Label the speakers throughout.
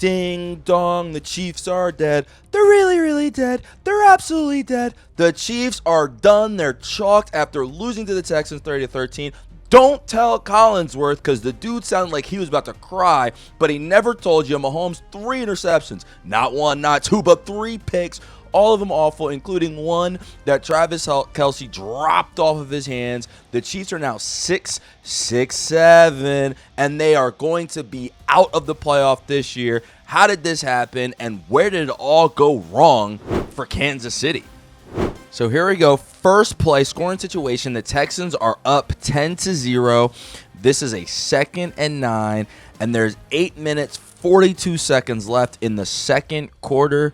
Speaker 1: Ding dong, the Chiefs are dead. They're really, really dead. They're absolutely dead. The Chiefs are done. They're chalked after losing to the Texans 30-13. Don't tell Collinsworth, because the dude sounded like he was about to cry, but he never told you. Mahomes, 3 interceptions. Not 1, not 2, but 3 picks. All of them awful, including one that Travis Kelce dropped off of his hands. The Chiefs are now 6-7, and they are going to be out of the playoff this year. How did this happen, and where did it all go wrong for Kansas City? So here we go. First play, scoring situation. The Texans are up 10-0. This is a 2nd and 9, and there's 8 minutes, 42 seconds left in the second quarter.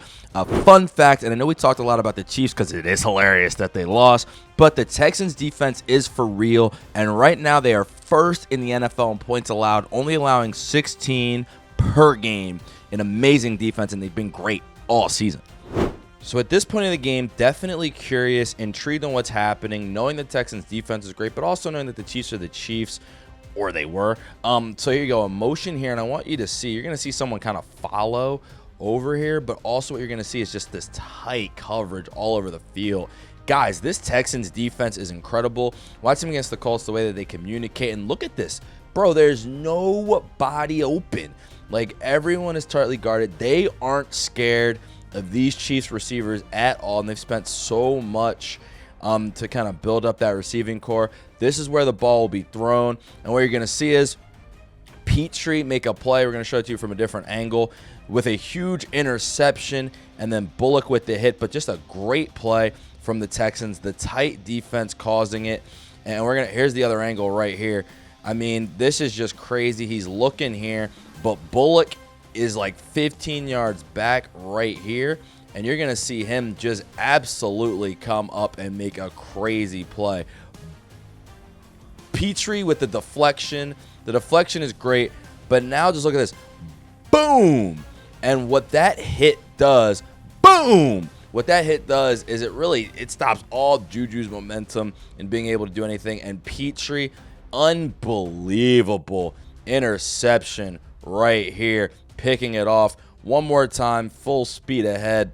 Speaker 1: Fun fact, and I know we talked a lot about the Chiefs because it is hilarious that they lost, but the Texans defense is for real, and right now they are first in the NFL in points allowed, only allowing 16 per game. An amazing defense, and they've been great all season. So at this point in the game, definitely curious, intrigued on what's happening, knowing the Texans defense is great, but also knowing that the Chiefs are the Chiefs, or they were. So here you go, a motion here, and I want you to see, you're going to see someone kind of follow over here, but also what you're going to see is just this tight coverage all over the field. Guys, this Texans defense is incredible. Watch them against the Colts, the way that they communicate, and look at this. Bro, there's no body open. Like, everyone is tightly guarded. They aren't scared of these Chiefs receivers at all, and they've spent so much to kind of build up that receiving core. This is where the ball will be thrown, and what you're going to see is Petrie make a play. We're going to show it to you from a different angle with a huge interception, and then Bullock with the hit, but just a great play from the Texans. The tight defense causing it, and here's the other angle right here. I mean, this is just crazy. He's looking here, but Bullock is like 15 yards back right here, and you're going to see him just absolutely come up and make a crazy play. Petrie with the deflection. The deflection is great, but now just look at this. Boom! And what that hit does, boom! What that hit does is it stops all Juju's momentum in being able to do anything. And Petrie, unbelievable interception right here, picking it off. One more time, full speed ahead.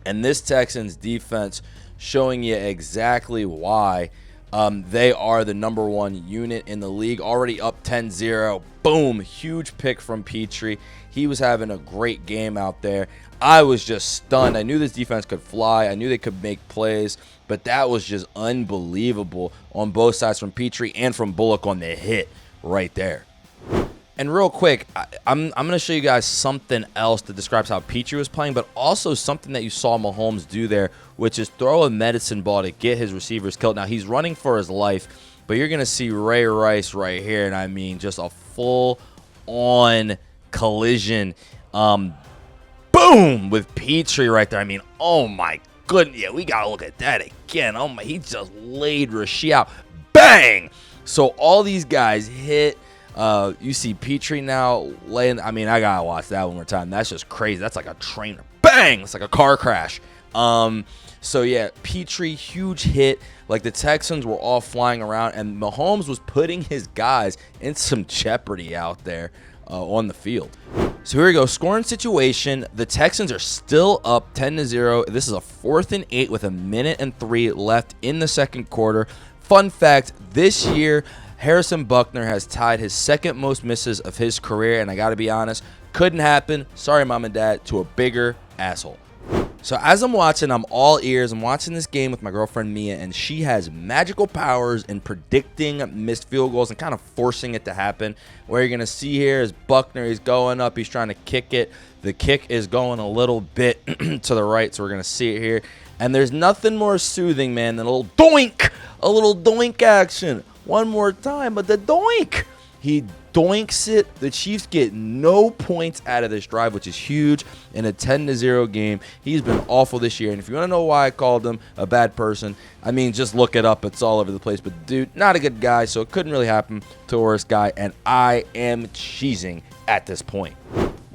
Speaker 1: And this Texans defense showing you exactly why they are the number 1 unit in the league. Already up 10-0. Boom. Huge pick from Petrie. He was having a great game out there. I was just stunned. I knew this defense could fly. I knew they could make plays. But that was just unbelievable on both sides, from Petrie and from Bullock on the hit right there. And real quick, I'm going to show you guys something else that describes how Petrie was playing, but also something that you saw Mahomes do there, which is throw a medicine ball to get his receivers killed. Now, he's running for his life, but you're going to see Ray Rice right here, and I mean just a full-on collision. Boom! With Petrie right there. I mean, oh my goodness. Yeah, we got to look at that again. Oh my, he just laid Rashee out. Bang! So all these guys hit. You see Petrie now laying. I mean, I gotta watch that one more time. That's just crazy. That's like a train. Bang! It's like a car crash. So yeah, Petrie, huge hit. Like, the Texans were all flying around, and Mahomes was putting his guys in some jeopardy out there on the field. So here we go. Scoring situation. The Texans are still up 10-0. This is a 4th and 8 with 1:03 left in the second quarter. Fun fact: this year, Harrison Butker has tied his 2nd most misses of his career, and I got to be honest, couldn't happen, sorry mom and dad, to a bigger asshole. So as I'm watching, I'm all ears. I'm watching this game with my girlfriend Mia, and she has magical powers in predicting missed field goals and kind of forcing it to happen. Where you're going to see here is Butker, he's going up, he's trying to kick it. The kick is going a little bit to the right, so we're going to see it here. And there's nothing more soothing, man, than a little doink action. One more time, but the doink. He doinks it. The Chiefs get no points out of this drive, which is huge in a 10-0 game. He's been awful this year, and if you want to know why I called him a bad person, I mean, just look it up. It's all over the place. But, dude, not a good guy, so it couldn't really happen to a worse guy, and I am cheesing at this point.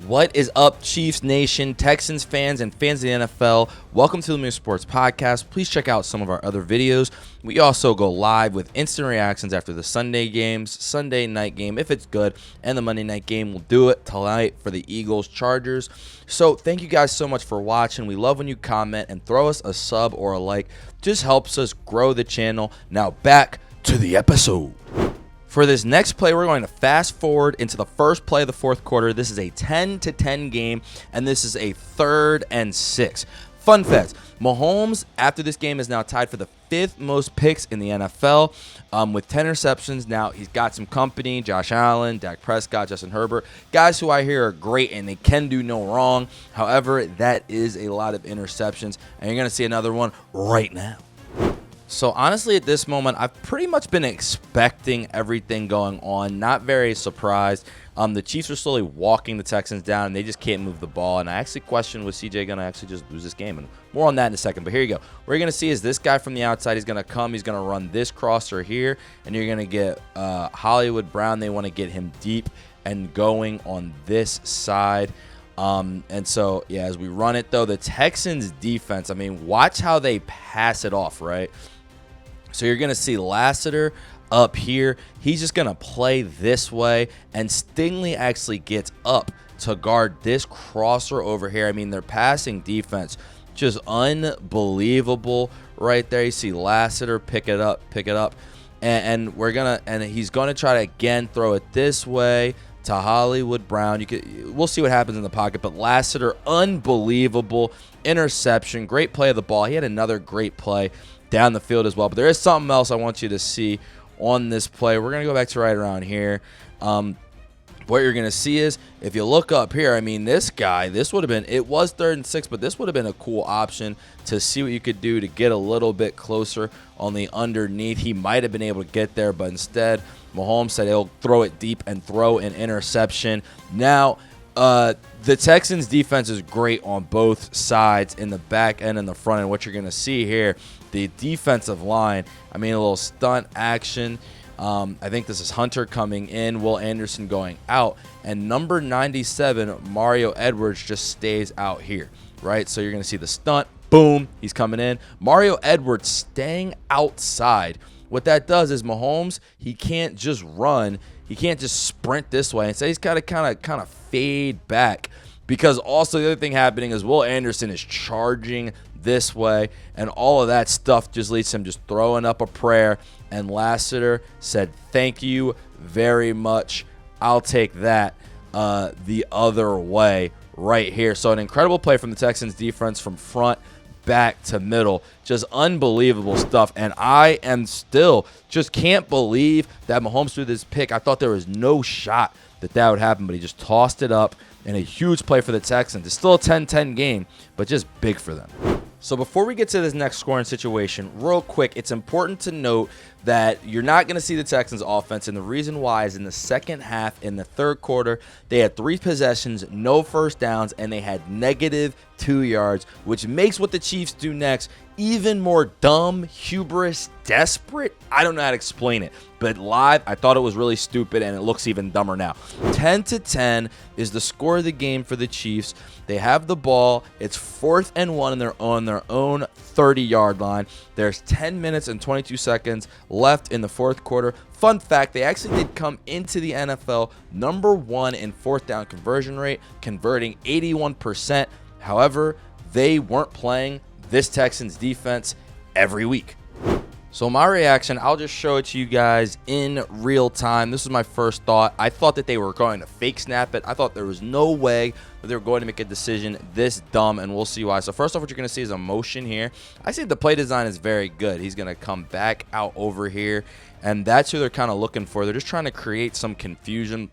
Speaker 1: What is up, Chiefs Nation, Texans fans, and fans of the NFL? Welcome to the Mahomes Sports Podcast. Please check out some of our other videos. We also go live with instant reactions after the Sunday games, Sunday night game if it's good, and the Monday night game. We'll do it tonight for the Eagles-Chargers. So thank you guys so much for watching. We love when you comment and throw us a sub or a like. Just helps us grow the channel. Now back to the episode. For this next play, we're going to fast forward into the first play of the fourth quarter. This is a 10-10 game, and this is a 3rd and 6. Fun facts, Mahomes, after this game, is now tied for the 5th most picks in the NFL with 10 interceptions. Now, he's got some company, Josh Allen, Dak Prescott, Justin Herbert, guys who I hear are great and they can do no wrong. However, that is a lot of interceptions, and you're going to see another one right now. So honestly, at this moment, I've pretty much been expecting everything going on. Not very surprised. The Chiefs are slowly walking the Texans down, and they just can't move the ball. And I actually questioned, was CJ going to actually just lose this game? And more on that in a second. But here you go. What you're going to see is this guy from the outside. He's going to come. He's going to run this crosser here. And you're going to get Hollywood Brown. They want to get him deep and going on this side. And so, yeah, as we run it, though, the Texans defense, I mean, watch how they pass it off, right? So you're going to see Lassiter up here. He's just going to play this way, and Stingley actually gets up to guard this crosser over here. I mean, their passing defense, just unbelievable right there. You see Lassiter pick it up, and he's going to try to again throw it this way to Hollywood Brown. We'll see what happens in the pocket, but Lassiter, unbelievable interception, great play of the ball. He had another great play down the field as well. But there is something else I want you to see on this play. We're going to go back to right around here. What you're going to see is, if you look up here, I mean, this guy, this would have been, it was 3rd and 6, but this would have been a cool option to see what you could do to get a little bit closer on the underneath. He might have been able to get there, but instead, Mahomes said he'll throw it deep and throw an interception. Now, the Texans defense is great on both sides, in the back end and the front end. What you're going to see here, the defensive line, I mean, a little stunt action. I think this is Hunter coming in, Will Anderson going out, and number 97, Mario Edwards, just stays out here, right? So you're going to see the stunt, boom, he's coming in. Mario Edwards staying outside. What that does is Mahomes, he can't just run. He can't just sprint this way. And so he's got to kind of fade back, because also the other thing happening is Will Anderson is charging this way, and all of that stuff just leads him just throwing up a prayer. And Lassiter said, "Thank you very much. I'll take that the other way right here." So an incredible play from the Texans defense from front back to middle. Just unbelievable stuff. And I am still just can't believe that Mahomes threw this pick. I thought there was no shot that would happen, but he just tossed it up, and a huge play for the Texans. It's still a 10-10 game, but just big for them. So before we get to this next scoring situation, real quick, it's important to note that you're not going to see the Texans offense, and the reason why is in the second half, in the third quarter, they had 3 possessions, no first downs, and they had -2 yards, which makes what the Chiefs do next even more dumb, hubris, desperate. I don't know how to explain it, but live, I thought it was really stupid, and it looks even dumber now. 10-10 is the score of the game for the Chiefs. They have the ball. It's 4th and 1 on their own 30-yard line. There's 10 minutes and 22 seconds left in the fourth quarter. Fun fact, they actually did come into the NFL #1 in 4th down conversion rate, converting 81%. However, they weren't playing this Texans defense every week. So my reaction, I'll just show it to you guys in real time. This is my first thought. I thought that they were going to fake snap it. I thought there was no way that they were going to make a decision this dumb, and we'll see why. So first off, what you're going to see is a motion here. I think the play design is very good. He's going to come back out over here, and that's who they're kind of looking for. They're just trying to create some confusion.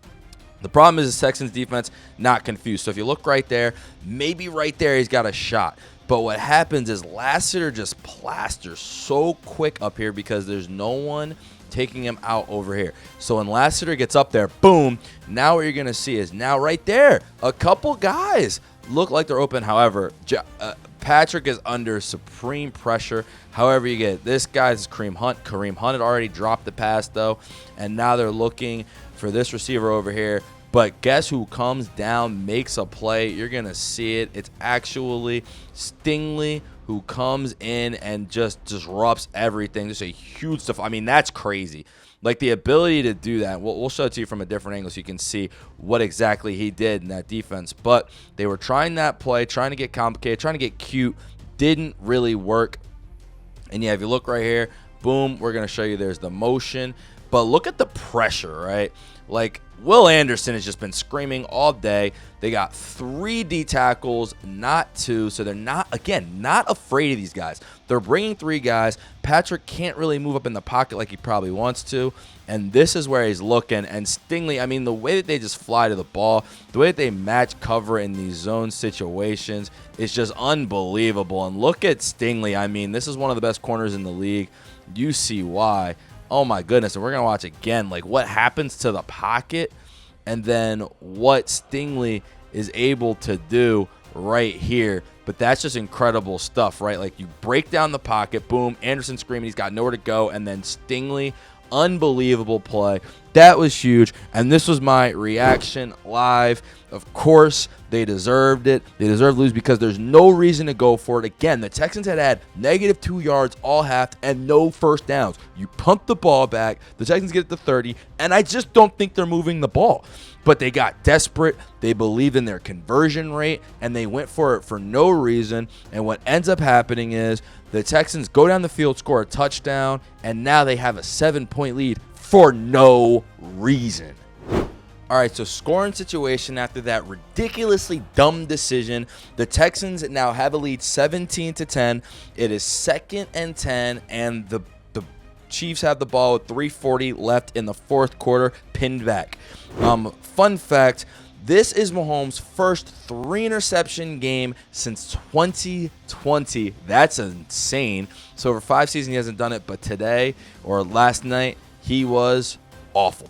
Speaker 1: The problem is the Texans defense not confused. So if you look right there, maybe right there he's got a shot. But what happens is Lassiter just plasters so quick up here because there's no one taking him out over here. So when Lassiter gets up there, boom, now what you're going to see is now right there, a couple guys look like they're open. However, Patrick is under supreme pressure. However, you get this guy's Kareem Hunt. Kareem Hunt had already dropped the pass, though, and now they're looking for this receiver over here. But guess who comes down, makes a play? You're going to see it. It's actually Stingley who comes in and just disrupts everything. Just a huge stuff. I mean, that's crazy. Like, the ability to do that. We'll show it to you from a different angle so you can see what exactly he did in that defense. But they were trying that play, trying to get complicated, trying to get cute. Didn't really work. And yeah, if you look right here, boom, we're going to show you there's the motion. But look at the pressure, right? Like, Will Anderson has just been screaming all day. They got 3 D tackles, not 2. So they're not afraid of these guys. They're bringing 3 guys. Patrick can't really move up in the pocket like he probably wants to. And this is where he's looking. And Stingley, I mean, the way that they just fly to the ball, the way that they match cover in these zone situations is just unbelievable. And look at Stingley. I mean, this is one of the best corners in the league. You see why. Oh, my goodness. And we're going to watch again, like, what happens to the pocket and then what Stingley is able to do right here. But that's just incredible stuff, right? Like, you break down the pocket, boom, Anderson screaming, he's got nowhere to go, and then Stingley, unbelievable play. That was huge, and this was my reaction live. Of course, they deserved it. They deserved to lose because there's no reason to go for it. Again, the Texans had -2 yards all half and no first downs. You punt the ball back, the Texans get it to 30, and I just don't think they're moving the ball. But they got desperate. They believed in their conversion rate, and they went for it for no reason. And what ends up happening is the Texans go down the field, score a touchdown, and now they have a 7-point lead for no reason. All right, so scoring situation after that ridiculously dumb decision. The Texans now have a lead 17-10. It is 2nd and 10, and the Chiefs have the ball with 3:40 left in the 4th quarter, pinned back. Fun fact, this is Mahomes' first 3-interception game since 2020. That's insane. So over 5 seasons, he hasn't done it, but today or last night, he was awful.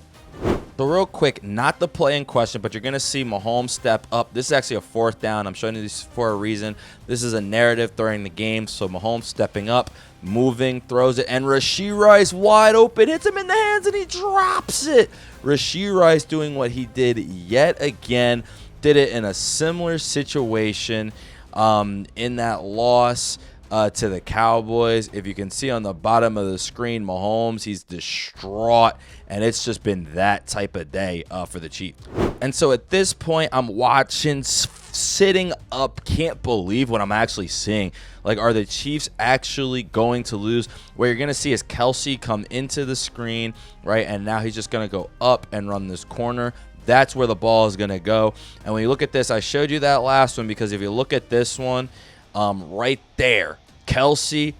Speaker 1: So real quick, not the play in question, but you're going to see Mahomes step up. This is actually a 4th down. I'm showing you this for a reason. This is a narrative during the game. So Mahomes stepping up, moving, throws it, and Rashee Rice wide open, hits him in the hands, and he drops it. Rashee Rice doing what he did yet again. Did it in a similar situation in that loss to the Cowboys. If you can see on the bottom of the screen, Mahomes, he's distraught, and it's just been that type of day for the Chiefs. And so at this point, I'm watching, sitting up, can't believe what I'm actually seeing. Like, are the Chiefs actually going to lose? What you're going to see is Kelce come into the screen, right, and now he's just going to go up and run this corner. That's where the ball is going to go. And when you look at this, I showed you that last one because if you look at this one, right there, Kelce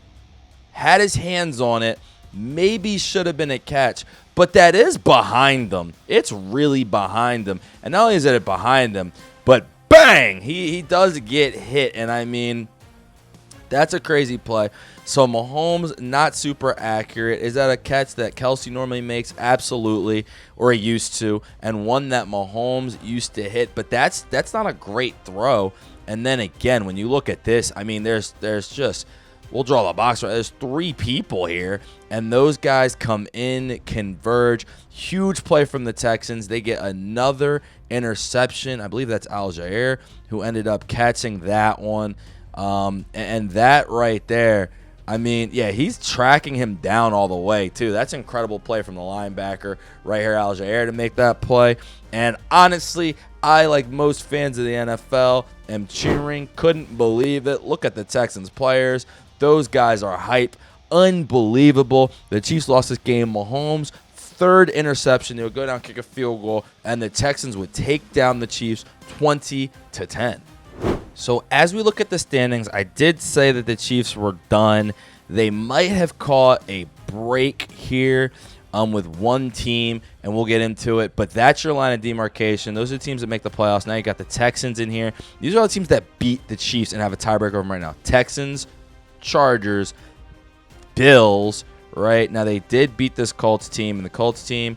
Speaker 1: had his hands on it, maybe should have been a catch, but that is behind them. It's really behind them. And not only is it behind them, but bang, he does get hit. And I mean, that's a crazy play. So Mahomes, not super accurate. Is that a catch that Kelce normally makes? Absolutely, or he used to, and one that Mahomes used to hit. But that's not a great throw. And then again, when you look at this, I mean, there's just, we'll draw the box right. There's 3 people here, and those guys come in, converge. Huge play from the Texans. They get another interception. I believe that's Algier who ended up catching that one. And that right there, I mean, yeah, he's tracking him down all the way, too. That's an incredible play from the linebacker right here, Algier, to make that play. And honestly, I, like most fans of the NFL, am cheering. Couldn't believe it. Look at the Texans players. Those guys are hype. Unbelievable. The Chiefs lost this game. Mahomes, 3rd interception. They would go down, kick a field goal, and the Texans would take down the Chiefs 20-10. So as we look at the standings, I did say that the Chiefs were done. They might have caught a break here with one team, and we'll get into it. But that's your line of demarcation. Those are the teams that make the playoffs. Now you got the Texans in here. These are all the teams that beat the Chiefs and have a tiebreaker over them right now. Texans, Chargers, Bills, right? Now they did beat this Colts team, and the Colts team,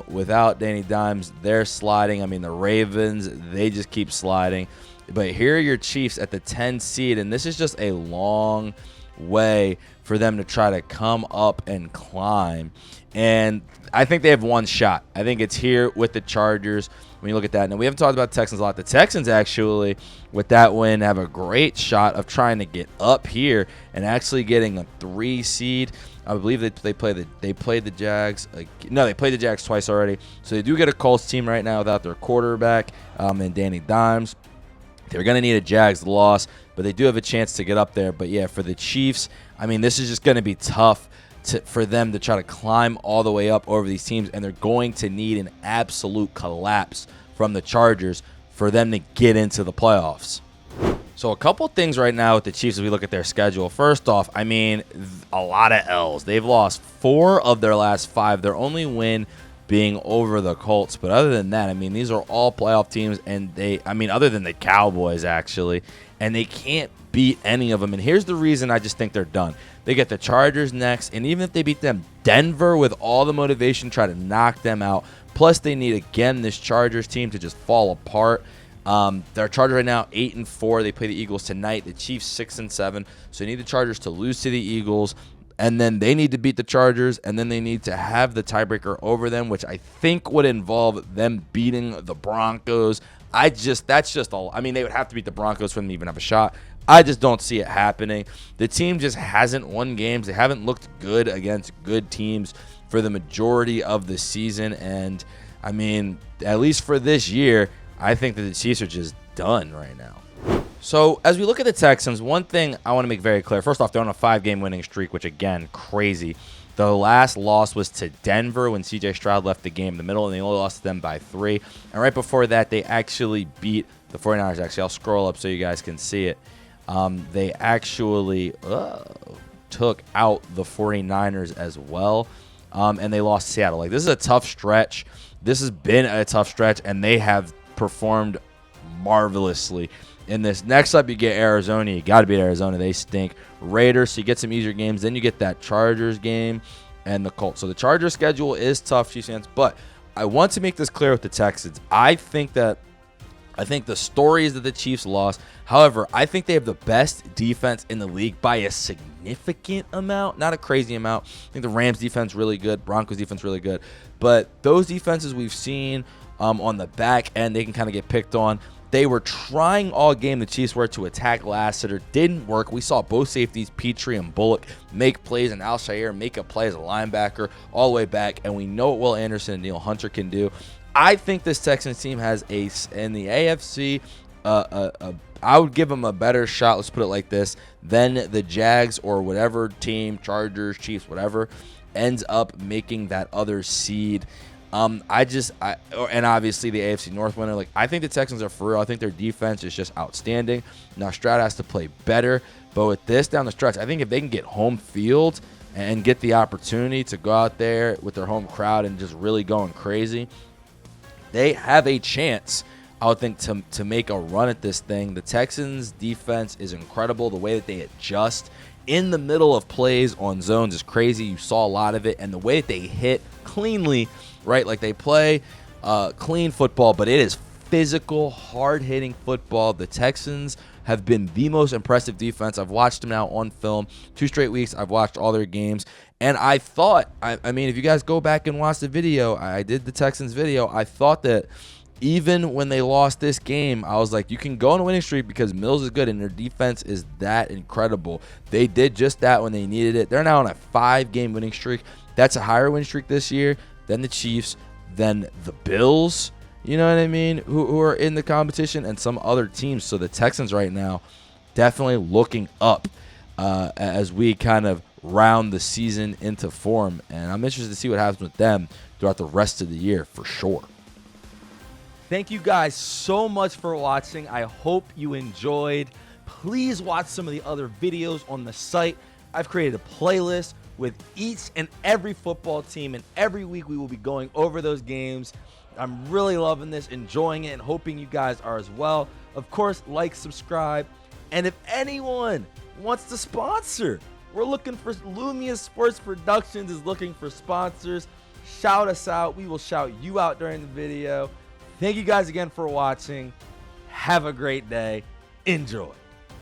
Speaker 1: without Danny Dimes, they're sliding. I mean, the Ravens, they just keep sliding. But here are your Chiefs at the 10 seed, and this is just a long way for them to try to come up and climb And I think they have one shot. I think it's here with the Chargers when you look at that. Now, we haven't talked about the Texans a lot. The Texans actually, with that win, have a great shot of trying to get up here and actually getting a 3 seed. I believe they played the Jags. No, they played the Jags twice already. So they do get a Colts team right now without their quarterback and Danny Dimes. They're going to need a Jags loss, but they do have a chance to get up there. But, yeah, for the Chiefs, I mean, this is just going to be tough for them to try to climb all the way up over these teams, and they're going to need an absolute collapse from the Chargers for them to get into the playoffs. So a couple things right now with the Chiefs as we look at their schedule. First off, I mean, a lot of L's. They've lost 4 of their last 5. Their only win being over the Colts. But other than that, I mean, these are all playoff teams, and other than the Cowboys, actually, and they can't beat any of them. And here's the reason I just think they're done. They get the Chargers next, and even if they beat them, Denver with all the motivation try to knock them out. Plus, they need, again, this Chargers team to just fall apart. Their Chargers right now 8-4. They play the Eagles tonight. The Chiefs 6-7. So they need the Chargers to lose to the Eagles, and then they need to beat the Chargers, and then they need to have the tiebreaker over them, which I think would involve them beating the Broncos. That's just all. I mean, they would have to beat the Broncos for them to even have a shot. I just don't see it happening. The team just hasn't won games. They haven't looked good against good teams for the majority of the season. And, I mean, at least for this year, I think that the Chiefs are just done right now. So, as we look at the Texans, one thing I want to make very clear. First off, they're on a 5-game winning streak, which, again, crazy. The last loss was to Denver when C.J. Stroud left the game in the middle, and they only lost to them by 3. And right before that, they actually beat the 49ers. Actually, I'll scroll up so you guys can see it. They actually took out the 49ers as well, and they lost Seattle. Like, this is a tough stretch. This has been a tough stretch, and they have performed marvelously in this. Next up, you get Arizona. You got to beat Arizona. They stink. Raiders, so you get some easier games. Then you get that Chargers game and the Colts. So the Chargers schedule is tough, Chiefs fans, but I want to make this clear with the Texans. I think the story is that the Chiefs lost. However, I think they have the best defense in the league by a significant amount, not a crazy amount. I think the Rams defense really good, Broncos defense really good. But those defenses we've seen on the back end, they can kind of get picked on. They were trying all game, the Chiefs were, to attack Lassiter. Didn't work. We saw both safeties, Petrie and Bullock, make plays, and Al-Shaair make a play as a linebacker all the way back. And we know what Will Anderson and Neil Hunter can do. I think this Texans team has in the AFC, I would give them a better shot, let's put it like this, than the Jags or whatever team, Chargers, Chiefs, whatever, ends up making that other seed. And obviously the AFC North winner. Like, I think the Texans are for real. I think their defense is just outstanding. Now Stroud has to play better, but with this down the stretch, I think if they can get home field and get the opportunity to go out there with their home crowd and just really going crazy, they have a chance, I would think, to make a run at this thing. The Texans' defense is incredible. The way that they adjust in the middle of plays on zones is crazy. You saw a lot of it. And the way that they hit cleanly, right? Like, they play clean football, but it is physical, hard-hitting football. The Texans have been the most impressive defense. I've watched them now on film. 2 straight weeks, I've watched all their games. And I thought, I mean, if you guys go back and watch the video, I did the Texans video, I thought that even when they lost this game, I was like, you can go on a winning streak because Mills is good and their defense is that incredible. They did just that when they needed it. They're now on a 5-game winning streak. That's a higher win streak this year than the Chiefs, than the Bills, you know what I mean, who are in the competition, and some other teams. So the Texans right now definitely looking up as we kind of round the season into form. And I'm interested to see what happens with them throughout the rest of the year for sure. Thank you guys so much for watching. I hope you enjoyed. Please watch some of the other videos on the site. I've created a playlist with each and every football team, and every week we will be going over those games. I'm really loving this, enjoying it, and hoping you guys are as well. Of course, like, subscribe, and if anyone wants to sponsor, we're looking for Lumia Sports Productions is looking for sponsors. Shout us out. We will shout you out during the video. Thank you guys again for watching. Have a great day. Enjoy.